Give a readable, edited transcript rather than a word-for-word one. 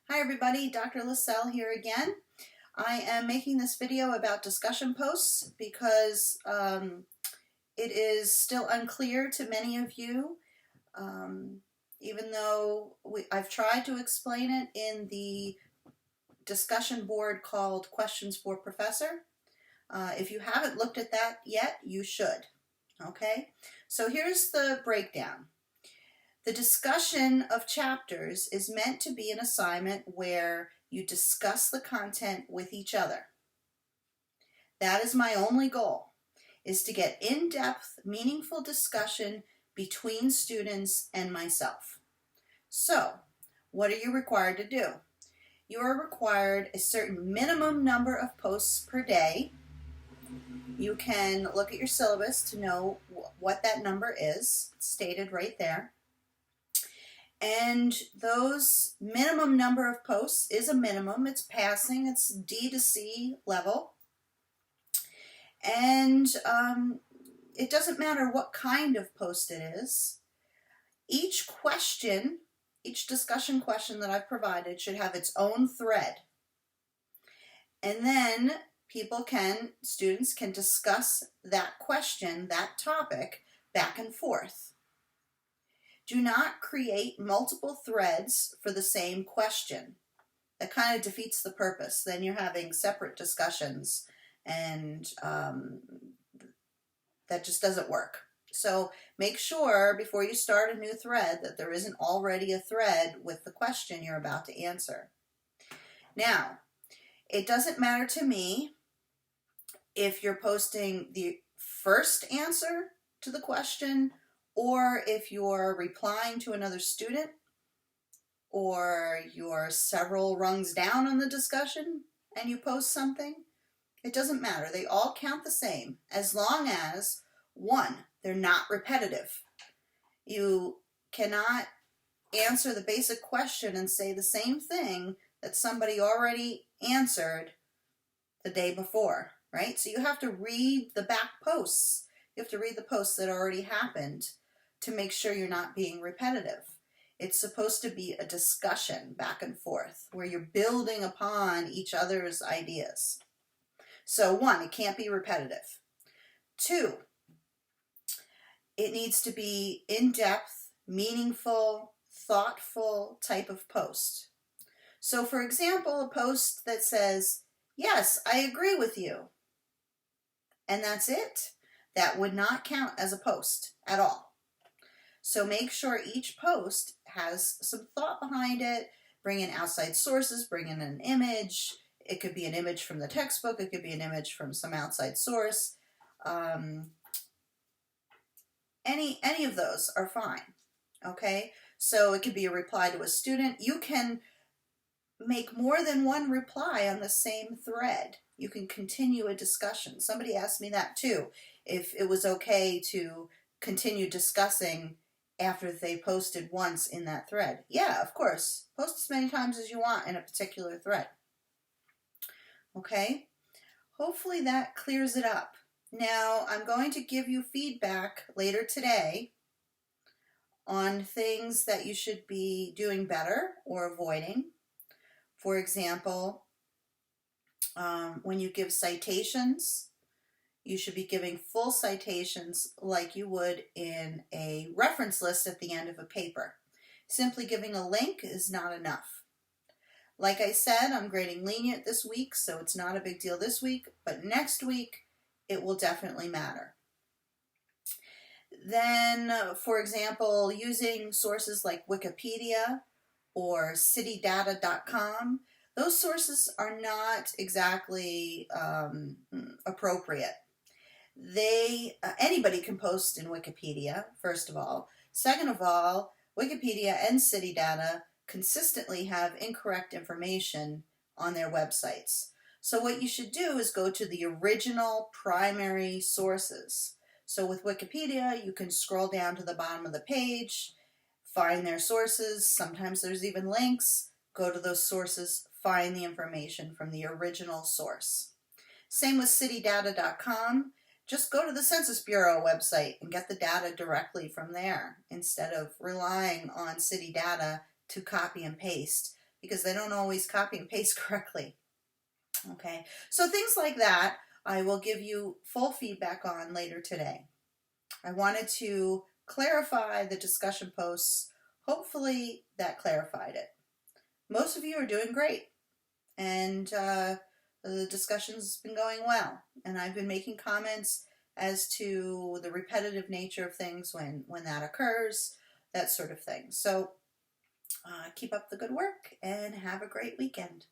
Hi everybody, Dr. Lassell here again. I am making this video about discussion posts because it is still unclear to many of you, even though I've tried to explain it in the discussion board called Questions for Professor. If you haven't looked at that yet, you should. Okay, so here's the breakdown. The discussion of chapters is meant to be an assignment where you discuss the content with each other. That is my only goal, is to get in-depth, meaningful discussion between students and myself. So, what are you required to do? You are required a certain minimum number of posts per day. You can look at your syllabus to know what that number is. It's stated right there. And those minimum number of posts is a minimum. It's passing. It's D to C level. And it doesn't matter what kind of post it is. Each question, each discussion question that I've provided should have its own thread. And then students can discuss that question, that topic, back and forth. Do not create multiple threads for the same question. That kind of defeats the purpose. Then you're having separate discussions, and that just doesn't work. So make sure before you start a new thread that there isn't already a thread with the question you're about to answer. Now, it doesn't matter to me if you're posting the first answer to the question, or if you're replying to another student, or you're several rungs down on the discussion and you post something. It doesn't matter. They all count the same as long as, one, they're not repetitive. You cannot answer the basic question and say the same thing that somebody already answered the day before, right? So you have to read the back posts. You have to read the posts that already happened to make sure you're not being repetitive. It's supposed to be a discussion back and forth where you're building upon each other's ideas. So one, it can't be repetitive. Two, it needs to be in-depth, meaningful, thoughtful type of post. So for example, a post that says, "Yes, I agree with you," and that's it, that would not count as a post at all. So make sure each post has some thought behind it. Bring in outside sources, bring in an image. It could be an image from the textbook. It could be an image from some outside source. Any of those are fine, okay? So it could be a reply to a student. You can make more than one reply on the same thread. You can continue a discussion. Somebody asked me that too, if it was okay to continue discussing after they posted once in that thread. Yeah, of course. Post as many times as you want in a particular thread. Okay? Hopefully that clears it up. Now, I'm going to give you feedback later today on things that you should be doing better or avoiding. For example, when you give citations, you should be giving full citations like you would in a reference list at the end of a paper. Simply giving a link is not enough. Like I said, I'm grading lenient this week, so it's not a big deal this week, but next week it will definitely matter. Then, for example, using sources like Wikipedia or citydata.com, those sources are not exactly appropriate. Anybody can post in Wikipedia, first of all. Second of all, Wikipedia and CityData consistently have incorrect information on their websites. So what you should do is go to the original primary sources. So with Wikipedia, you can scroll down to the bottom of the page, find their sources. Sometimes there's even links. Go to those sources, find the information from the original source. Same with citydata.com. Just go to the Census Bureau website and get the data directly from there instead of relying on city data to copy and paste, because they don't always copy and paste correctly. Okay, so things like that I will give you full feedback on later today. I wanted to clarify the discussion posts. Hopefully that clarified it. Most of you are doing great, and the discussion's been going well, and I've been making comments as to the repetitive nature of things when that occurs, that sort of thing. So keep up the good work and have a great weekend.